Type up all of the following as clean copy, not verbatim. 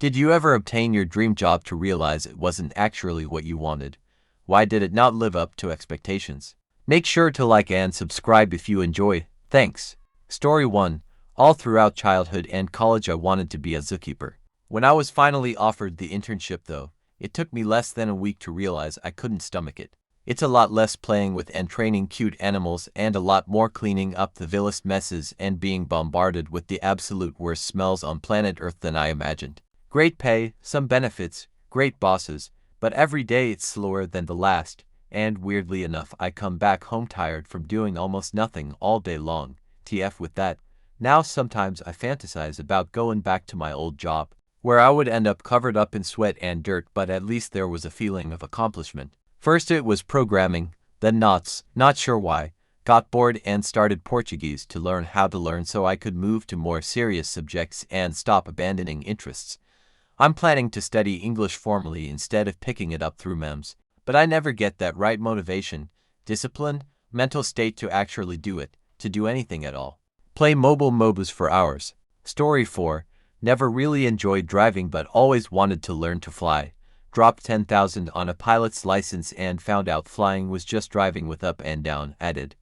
Did you ever obtain your dream job to realize it wasn't actually what you wanted? Why did it not live up to expectations? Make sure to like and subscribe if you enjoy. Thanks. Story 1. All throughout childhood and college I wanted to be a zookeeper. When I was finally offered the internship though, it took me less than a week to realize I couldn't stomach it. It's a lot less playing with and training cute animals and a lot more cleaning up the vilest messes and being bombarded with the absolute worst smells on planet Earth than I imagined. Great pay, some benefits, great bosses, but every day it's slower than the last, and weirdly enough I come back home tired from doing almost nothing all day long. TF with that. Now sometimes I fantasize about going back to my old job, where I would end up covered up in sweat and dirt, but at least there was a feeling of accomplishment. First it was programming, then knots, not sure why, got bored and started Portuguese to learn how to learn so I could move to more serious subjects and stop abandoning interests. I'm planning to study English formally instead of picking it up through memes, but I never get that right motivation, discipline, mental state to actually do it, to do anything at all. Play mobile MOBAs for hours. Story 4. Never really enjoyed driving but always wanted to learn to fly. Dropped 10,000 on a pilot's license and found out flying was just driving with up and down added.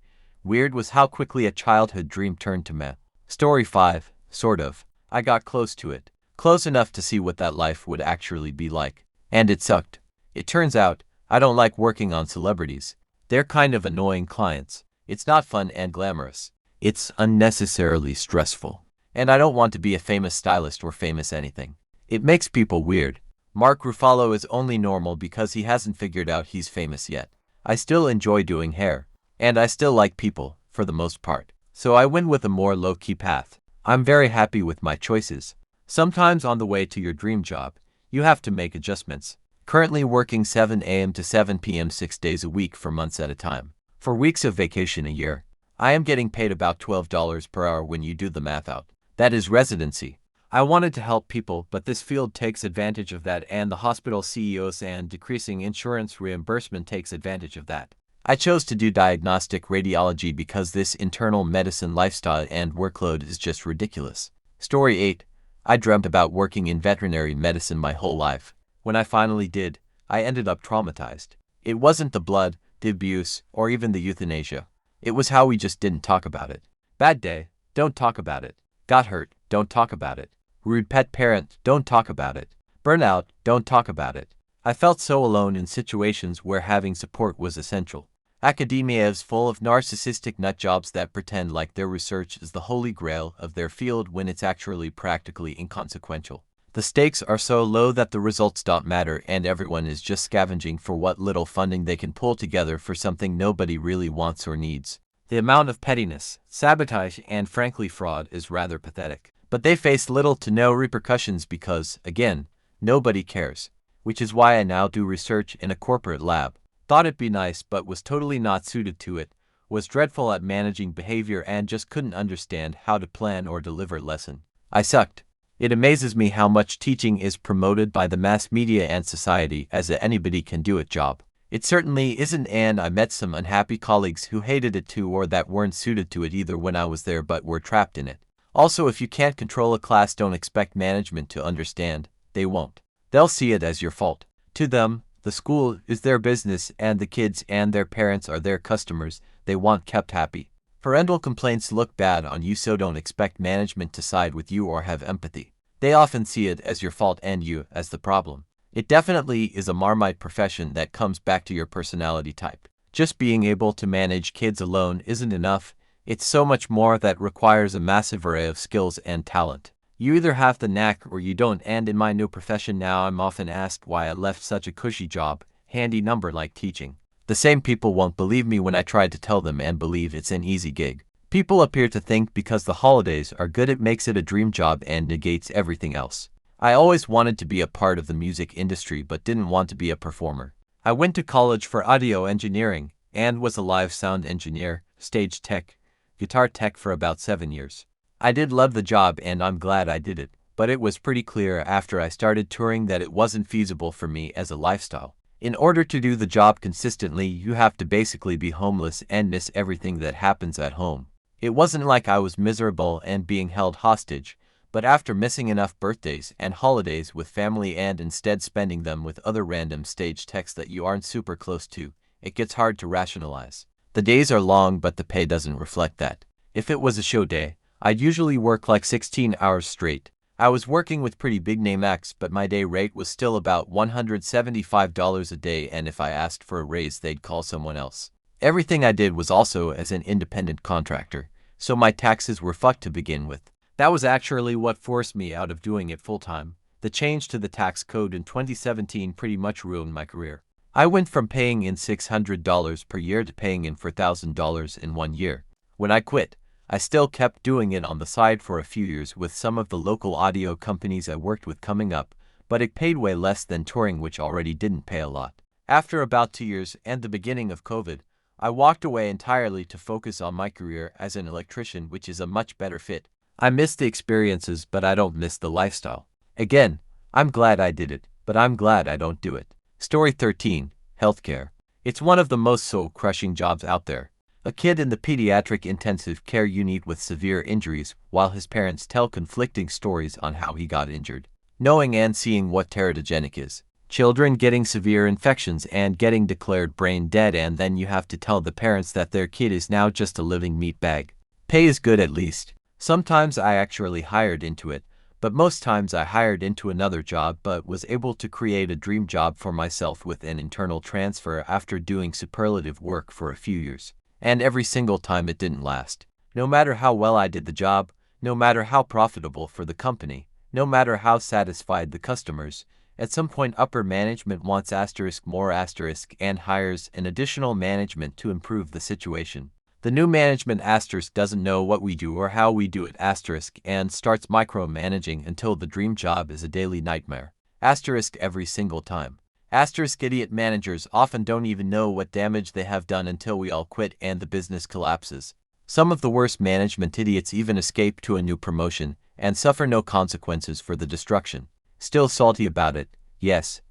Weird was how quickly a childhood dream turned to meh. Story 5. Sort of. I got close to it. Close enough to see what that life would actually be like. And it sucked. It turns out, I don't like working on celebrities. They're kind of annoying clients. It's not fun and glamorous. It's unnecessarily stressful. And I don't want to be a famous stylist or famous anything. It makes people weird. Mark Ruffalo is only normal because he hasn't figured out he's famous yet. I still enjoy doing hair. And I still like people, for the most part. So I went with a more low-key path. I'm very happy with my choices. Sometimes on the way to your dream job, you have to make adjustments. Currently working 7 a.m. to 7 p.m. 6 days a week for months at a time. For weeks of vacation a year, I am getting paid about $12 per hour when you do the math out. That is residency. I wanted to help people, but this field takes advantage of that, and the hospital CEOs and decreasing insurance reimbursement takes advantage of that. I chose to do diagnostic radiology because this internal medicine lifestyle and workload is just ridiculous. Story 8. I dreamt about working in veterinary medicine my whole life. When I finally did, I ended up traumatized. It wasn't the blood, the abuse, or even the euthanasia. It was how we just didn't talk about it. Bad day, don't talk about it. Got hurt, don't talk about it. Rude pet parent, don't talk about it. Burnout, don't talk about it. I felt so alone in situations where having support was essential. Academia is full of narcissistic nutjobs that pretend like their research is the holy grail of their field when it's actually practically inconsequential. The stakes are so low that the results don't matter and everyone is just scavenging for what little funding they can pull together for something nobody really wants or needs. The amount of pettiness, sabotage, and frankly fraud is rather pathetic. But they face little to no repercussions because, again, nobody cares. Which is why I now do research in a corporate lab. Thought it'd be nice but was totally not suited to it, was dreadful at managing behavior and just couldn't understand how to plan or deliver lesson. I sucked. It amazes me how much teaching is promoted by the mass media and society as a anybody can do it job. It certainly isn't, and I met some unhappy colleagues who hated it too or that weren't suited to it either when I was there but were trapped in it. Also, if you can't control a class, don't expect management to understand. They won't. They'll see it as your fault. To them, the school is their business and the kids and their parents are their customers they want kept happy. Parental complaints look bad on you, so don't expect management to side with you or have empathy. They often see it as your fault and you as the problem. It definitely is a Marmite profession that comes back to your personality type. Just being able to manage kids alone isn't enough. It's so much more that requires a massive array of skills and talent. You either have the knack or you don't, and in my new profession now I'm often asked why I left such a cushy job, handy number like teaching. The same people won't believe me when I try to tell them and believe it's an easy gig. People appear to think because the holidays are good it makes it a dream job and negates everything else. I always wanted to be a part of the music industry but didn't want to be a performer. I went to college for audio engineering and was a live sound engineer, stage tech, guitar tech for about 7 years. I did love the job and I'm glad I did it, but it was pretty clear after I started touring that it wasn't feasible for me as a lifestyle. In order to do the job consistently, you have to basically be homeless and miss everything that happens at home. It wasn't like I was miserable and being held hostage, But after missing enough birthdays and holidays with family and instead spending them with other random stage texts that you aren't super close to, it gets hard to rationalize. The days are long, but the pay doesn't reflect that. If it was a show day, I'd usually work like 16 hours straight. I was working with pretty big name acts, but my day rate was still about $175 a day, and if I asked for a raise, they'd call someone else. Everything I did was also as an independent contractor, so my taxes were fucked to begin with. That was actually what forced me out of doing it full-time. The change to the tax code in 2017 pretty much ruined my career. I went from paying in $600 per year to paying in $4,000 in 1 year. When I quit, I still kept doing it on the side for a few years with some of the local audio companies I worked with coming up, but it paid way less than touring, which already didn't pay a lot. After about 2 years and the beginning of COVID, I walked away entirely to focus on my career as an electrician, which is a much better fit. I miss the experiences, but I don't miss the lifestyle. Again, I'm glad I did it, but I'm glad I don't do it. Story 13. Healthcare. It's one of the most soul-crushing jobs out there. A kid in the pediatric intensive care unit with severe injuries, while his parents tell conflicting stories on how he got injured. Knowing and seeing what teratogenic is. Children getting severe infections and getting declared brain dead, and then you have to tell the parents that their kid is now just a living meat bag. Pay is good at least. Sometimes I actually hired into it, but most times I hired into another job, but was able to create a dream job for myself with an internal transfer after doing superlative work for a few years. And every single time it didn't last. No matter how well I did the job, no matter how profitable for the company, no matter how satisfied the customers, at some point upper management wants *more* and hires an additional management to improve the situation. The new management doesn't know what we do or how we do it and starts micromanaging until the dream job is a daily nightmare. Every single time. Idiot managers often don't even know what damage they have done until we all quit and the business collapses. Some of the worst management idiots even escape to a new promotion and suffer no consequences for the destruction. Still salty about it? Yes,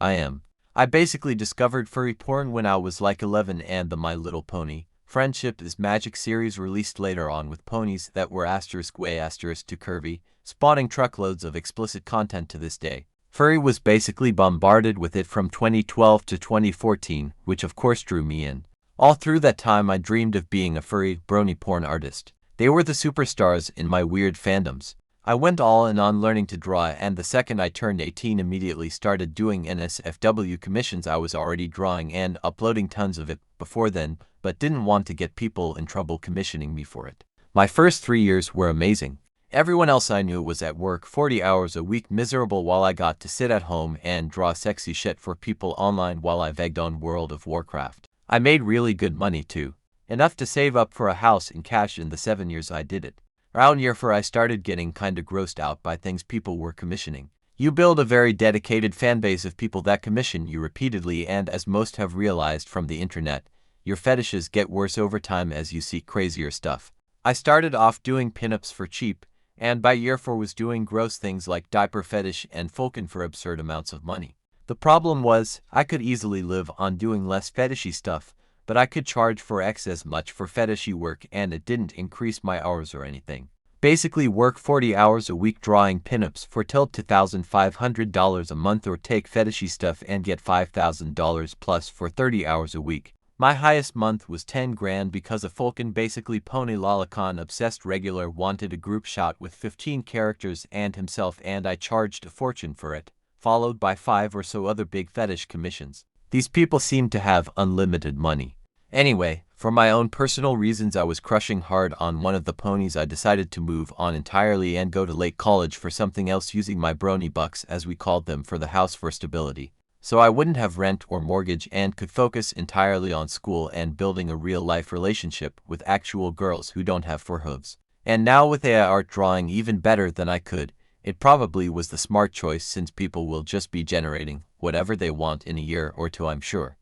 I am. I basically discovered furry porn when I was like 11, and the My Little Pony Friendship is Magic series released later on with ponies that were way too curvy, spawning truckloads of explicit content to this day. Furry was basically bombarded with it from 2012 to 2014, which of course drew me in. All through that time I dreamed of being a furry, brony porn artist. They were the superstars in my weird fandoms. I went all in on learning to draw, and the second I turned 18 immediately started doing NSFW commissions. I was already drawing and uploading tons of it before then, but didn't want to get people in trouble commissioning me for it. My first 3 years were amazing. Everyone else I knew was at work 40 hours a week miserable, while I got to sit at home and draw sexy shit for people online while I vegged on World of Warcraft. I made really good money too. Enough to save up for a house in cash in the 7 years I did it. Around year 4 I started getting kinda grossed out by things people were commissioning. You build a very dedicated fanbase of people that commission you repeatedly, and as most have realized from the internet, your fetishes get worse over time as you seek crazier stuff. I started off doing pinups for cheap, and by year 4 was doing gross things like diaper fetish and Falcon for absurd amounts of money. The problem was, I could easily live on doing less fetishy stuff, but I could charge 4x as much for fetishy work, and it didn't increase my hours or anything. Basically work 40 hours a week drawing pinups for till $2,500 a month, or take fetishy stuff and get $5,000 plus for 30 hours a week. My highest month was 10 grand because a Falcon, basically Pony Lolicon obsessed regular, wanted a group shot with 15 characters and himself, and I charged a fortune for it, followed by 5 or so other big fetish commissions. These people seemed to have unlimited money. Anyway, for my own personal reasons, I was crushing hard on one of the ponies. I decided to move on entirely and go to Lake College for something else, using my brony bucks, as we called them, for the house for stability. So I wouldn't have rent or mortgage and could focus entirely on school and building a real-life relationship with actual girls who don't have 4 hooves. And now with AI art drawing even better than I could, it probably was the smart choice, since people will just be generating whatever they want in a year or 2, I'm sure.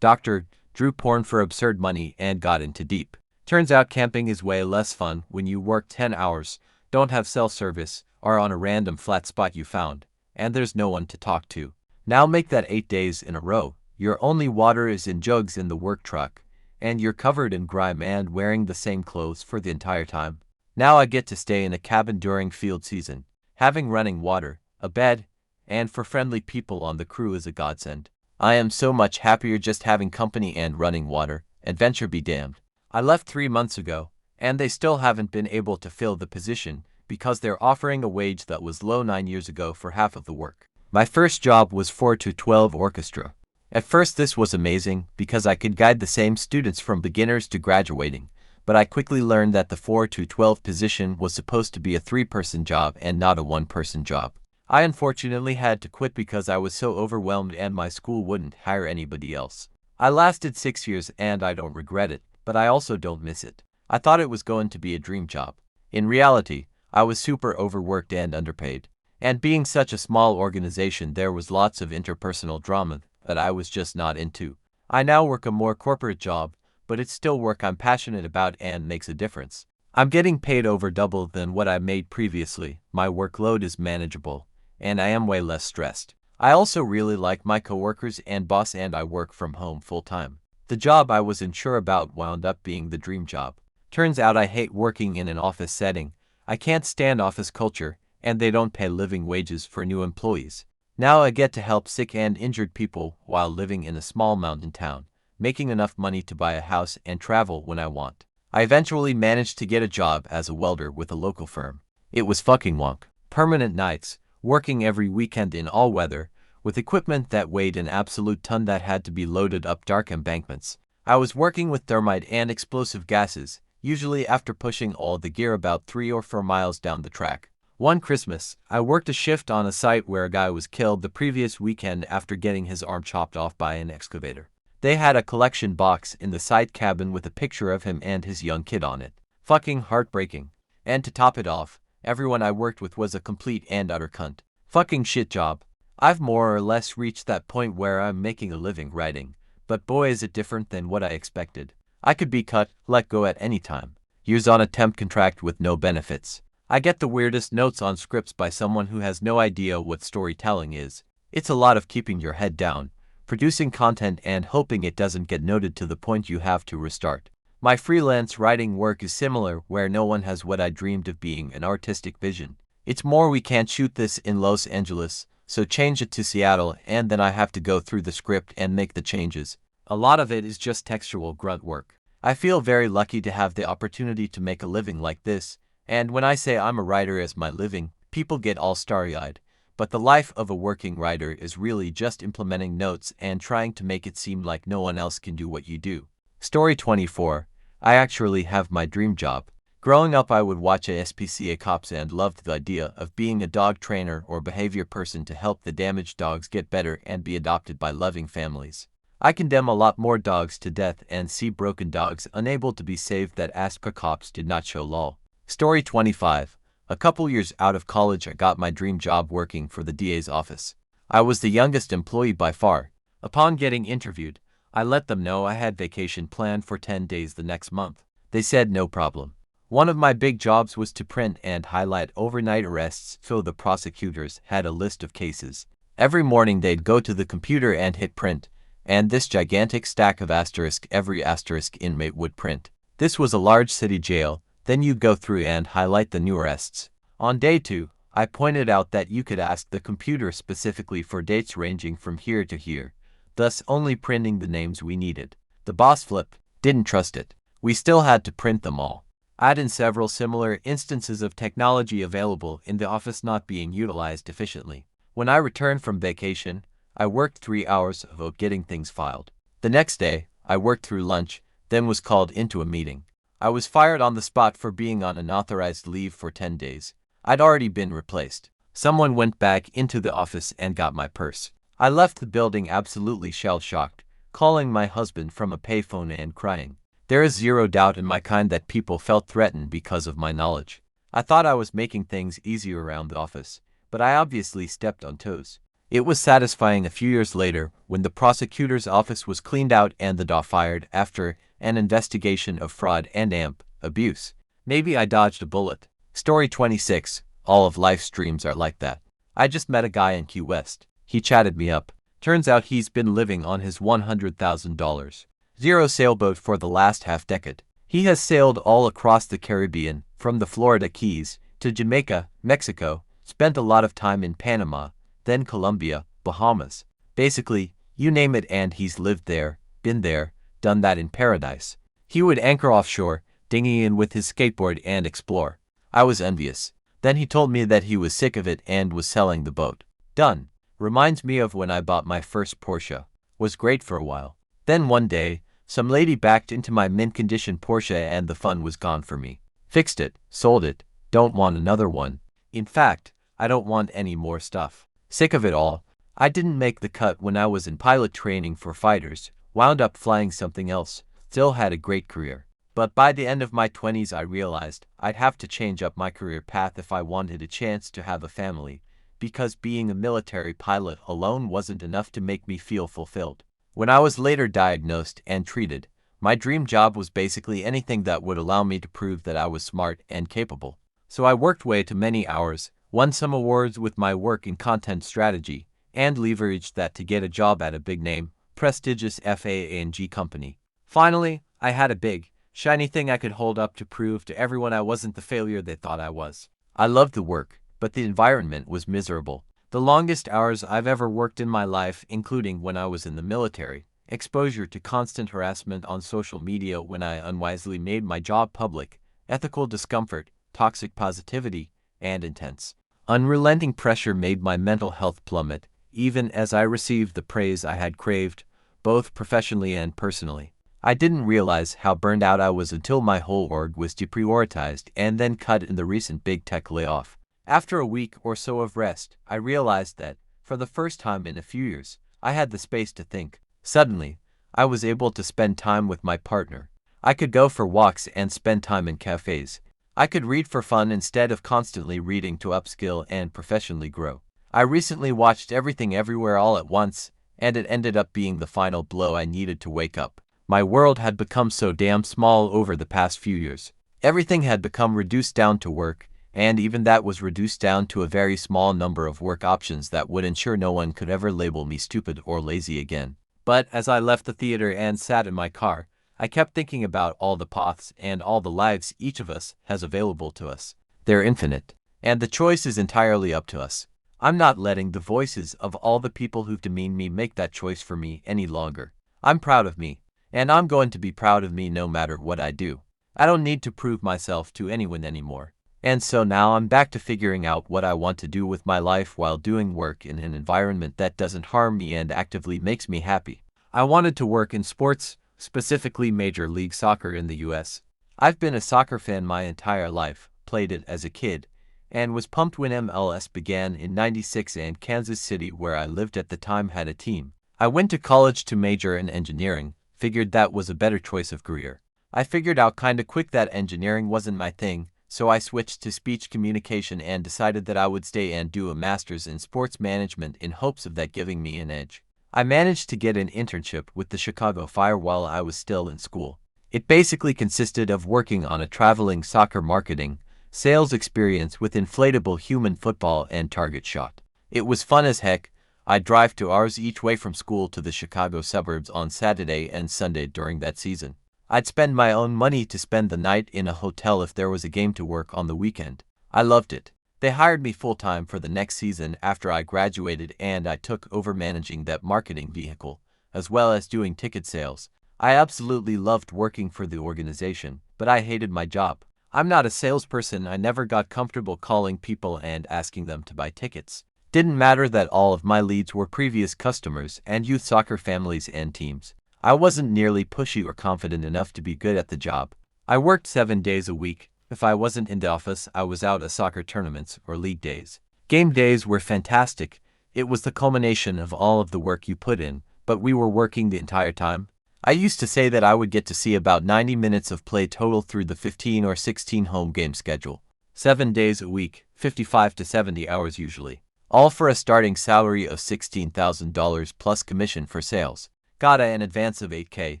Dr. drew porn for absurd money and got into deep. Turns out camping is way less fun when you work 10 hours, don't have self-service, are on a random flat spot you found, and there's no one to talk to. Now make that 8 days in a row. Your only water is in jugs in the work truck, and you're covered in grime and wearing the same clothes for the entire time. Now I get to stay in a cabin during field season. Having running water, a bed, and for friendly people on the crew is a godsend. I am so much happier just having company and running water. Adventure be damned. I left 3 months ago, and they still haven't been able to fill the position because they're offering a wage that was low 9 years ago for half of the work. My first job was 4 to 12 orchestra. At first this was amazing because I could guide the same students from beginners to graduating, but I quickly learned that the 4 to 12 position was supposed to be a 3-person job and not a 1-person job. I unfortunately had to quit because I was so overwhelmed and my school wouldn't hire anybody else. I lasted 6 years and I don't regret it, but I also don't miss it. I thought it was going to be a dream job. In reality, I was super overworked and underpaid. And being such a small organization, there was lots of interpersonal drama that I was just not into. I now work a more corporate job, but it's still work I'm passionate about and makes a difference. I'm getting paid over double than what I made previously. My workload is manageable, and I am way less stressed. I also really like my coworkers and boss, and I work from home full-time. The job I was unsure about wound up being the dream job. Turns out I hate working in an office setting. I can't stand office culture, and they don't pay living wages for new employees. Now I get to help sick and injured people while living in a small mountain town, making enough money to buy a house and travel when I want. I eventually managed to get a job as a welder with a local firm. It was fucking wonk. Permanent nights, working every weekend in all weather, with equipment that weighed an absolute ton that had to be loaded up dark embankments. I was working with thermite and explosive gases, usually after pushing all the gear about 3 or 4 miles down the track. One Christmas, I worked a shift on a site where a guy was killed the previous weekend after getting his arm chopped off by an excavator. They had a collection box in the site cabin with a picture of him and his young kid on it. Fucking heartbreaking. And to top it off, everyone I worked with was a complete and utter cunt. Fucking shit job. I've more or less reached that point where I'm making a living writing, but boy is it different than what I expected. I could be cut, let go at any time. Years on a temp contract with no benefits. I get the weirdest notes on scripts by someone who has no idea what storytelling is. It's a lot of keeping your head down, producing content and hoping it doesn't get noted to the point you have to restart. My freelance writing work is similar, where no one has what I dreamed of being an artistic vision. It's more we can't shoot this in Los Angeles, so change it to Seattle, and then I have to go through the script and make the changes. A lot of it is just textual grunt work. I feel very lucky to have the opportunity to make a living like this, and when I say I'm a writer as my living, people get all starry-eyed. But the life of a working writer is really just implementing notes and trying to make it seem like no one else can do what you do. Story 24. I actually have my dream job. Growing up, I would watch AskPCA cops and loved the idea of being a dog trainer or behavior person to help the damaged dogs get better and be adopted by loving families. I condemn a lot more dogs to death and see broken dogs unable to be saved that AskPCA cops did not show lol. Story 25. A couple years out of college, I got my dream job working for the DA's office. I was the youngest employee by far. Upon getting interviewed, I let them know I had vacation planned for 10 days the next month. They said no problem. One of my big jobs was to print and highlight overnight arrests so the prosecutors had a list of cases. Every morning they'd go to the computer and hit print, and this gigantic stack of asterisk every asterisk inmate would print. This was a large city jail. Then you'd go through and highlight the new arrests. On day 2, I pointed out that you could ask the computer specifically for dates ranging from here to here, thus only printing the names we needed. The boss flipped, didn't trust it. We still had to print them all. Add in several similar instances of technology available in the office not being utilized efficiently. When I returned from vacation, I worked 3 hours of getting things filed. The next day, I worked through lunch, then was called into a meeting. I was fired on the spot for being on unauthorized leave for 10 days. I'd already been replaced. Someone went back into the office and got my purse. I left the building absolutely shell-shocked, calling my husband from a payphone and crying. There is zero doubt in my kind that people felt threatened because of my knowledge. I thought I was making things easier around the office, but I obviously stepped on toes. It was satisfying a few years later when the prosecutor's office was cleaned out and the DA fired after an investigation of fraud and abuse. Maybe I dodged a bullet. Story 26. All of life's dreams are like that. I just met a guy in Key West. He chatted me up. Turns out he's been living on his $100,000 zero sailboat for the last half decade. He has sailed all across the Caribbean, from the Florida Keys to Jamaica, Mexico, spent a lot of time in Panama, then Colombia, Bahamas. Basically, you name it and he's lived there, been there, done that in paradise. He would anchor offshore, dinghy in with his skateboard and explore. I was envious. Then he told me that he was sick of it and was selling the boat. Done. Reminds me of when I bought my first Porsche. Was great for a while. Then one day, some lady backed into my mint-condition Porsche and the fun was gone for me. Fixed it, sold it, don't want another one. In fact, I don't want any more stuff. Sick of it all. I didn't make the cut when I was in pilot training for fighters, wound up flying something else, still had a great career. But by the end of my 20s I realized I'd have to change up my career path if I wanted a chance to have a family, because being a military pilot alone wasn't enough to make me feel fulfilled. When I was later diagnosed and treated, my dream job was basically anything that would allow me to prove that I was smart and capable. So I worked way too many hours, won some awards with my work in content strategy, and leveraged that to get a job at a big-name, prestigious FA&G company. Finally, I had a big, shiny thing I could hold up to prove to everyone I wasn't the failure they thought I was. I loved the work, but the environment was miserable. The longest hours I've ever worked in my life, including when I was in the military. Exposure to constant harassment on social media when I unwisely made my job public. Ethical discomfort, toxic positivity, and intense, unrelenting pressure made my mental health plummet, even as I received the praise I had craved, both professionally and personally. I didn't realize how burned out I was until my whole org was deprioritized and then cut in the recent big tech layoff. After a week or so of rest, I realized that, for the first time in a few years, I had the space to think. Suddenly, I was able to spend time with my partner. I could go for walks and spend time in cafes. I could read for fun instead of constantly reading to upskill and professionally grow. I recently watched Everything Everywhere All at Once, and it ended up being the final blow I needed to wake up. My world had become so damn small over the past few years. Everything had become reduced down to work, and even that was reduced down to a very small number of work options that would ensure no one could ever label me stupid or lazy again. But as I left the theater and sat in my car, I kept thinking about all the paths and all the lives each of us has available to us. They're infinite, and the choice is entirely up to us. I'm not letting the voices of all the people who've demeaned me make that choice for me any longer. I'm proud of me, and I'm going to be proud of me no matter what I do. I don't need to prove myself to anyone anymore. And so now I'm back to figuring out what I want to do with my life while doing work in an environment that doesn't harm me and actively makes me happy. I wanted to work in sports, specifically Major League Soccer in the US. I've been a soccer fan my entire life, played it as a kid, and was pumped when MLS began in '96 and Kansas City, where I lived at the time, had a team. I went to college to major in engineering, figured that was a better choice of career. I figured out kinda quick that engineering wasn't my thing, so I switched to speech communication and decided that I would stay and do a master's in sports management in hopes of that giving me an edge. I managed to get an internship with the Chicago Fire while I was still in school. It basically consisted of working on a traveling soccer marketing, sales experience with inflatable human football and target shot. It was fun as heck. I'd drive 2 hours each way from school to the Chicago suburbs on Saturday and Sunday during that season. I'd spend my own money to spend the night in a hotel if there was a game to work on the weekend. I loved it. They hired me full-time for the next season after I graduated, and I took over managing that marketing vehicle, as well as doing ticket sales. I absolutely loved working for the organization, but I hated my job. I'm not a salesperson. I never got comfortable calling people and asking them to buy tickets. Didn't matter that all of my leads were previous customers and youth soccer families and teams. I wasn't nearly pushy or confident enough to be good at the job. I worked 7 days a week. If I wasn't in the office, I was out at soccer tournaments or league days. Game days were fantastic. It was the culmination of all of the work you put in, but we were working the entire time. I used to say that I would get to see about 90 minutes of play total through the 15 or 16 home game schedule. 7 days a week, 55 to 70 hours usually. All for a starting salary of $16,000 plus commission for sales. Got an advance of $8K,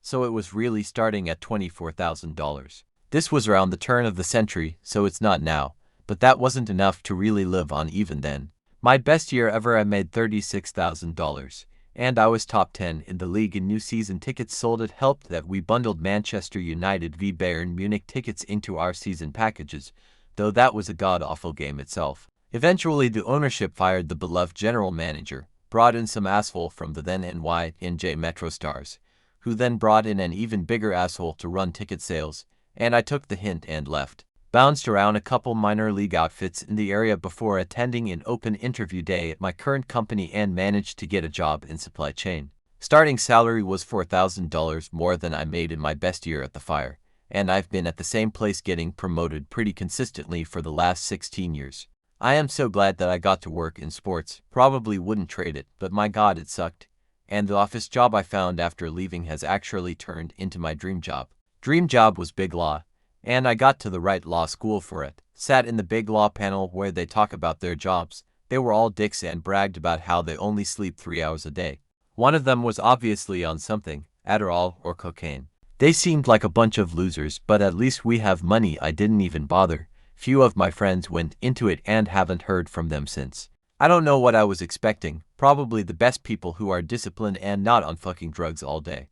so it was really starting at $24,000. This was around the turn of the century, so it's not now, but that wasn't enough to really live on even then. My best year ever, I made $36,000. And I was top 10 in the league in new season tickets sold. It helped that we bundled Manchester United v Bayern Munich tickets into our season packages, though that was a god-awful game itself. Eventually the ownership fired the beloved general manager, brought in some asshole from the then NY/NJ Metro Stars, who then brought in an even bigger asshole to run ticket sales, and I took the hint and left. Bounced around a couple minor league outfits in the area before attending an open interview day at my current company and managed to get a job in supply chain. Starting salary was $4,000 more than I made in my best year at the fire, and I've been at the same place getting promoted pretty consistently for the last 16 years. I am so glad that I got to work in sports. Probably wouldn't trade it, but my god it sucked. And the office job I found after leaving has actually turned into my dream job. Dream job was big law, and I got to the right law school for it. Sat in the big law panel where they talk about their jobs. They were all dicks and bragged about how they only sleep 3 hours a day. One of them was obviously on something, Adderall or cocaine. They seemed like a bunch of losers, but at least we have money. I didn't even bother. Few of my friends went into it and haven't heard from them since. I don't know what I was expecting. Probably the best people who are disciplined and not on fucking drugs all day.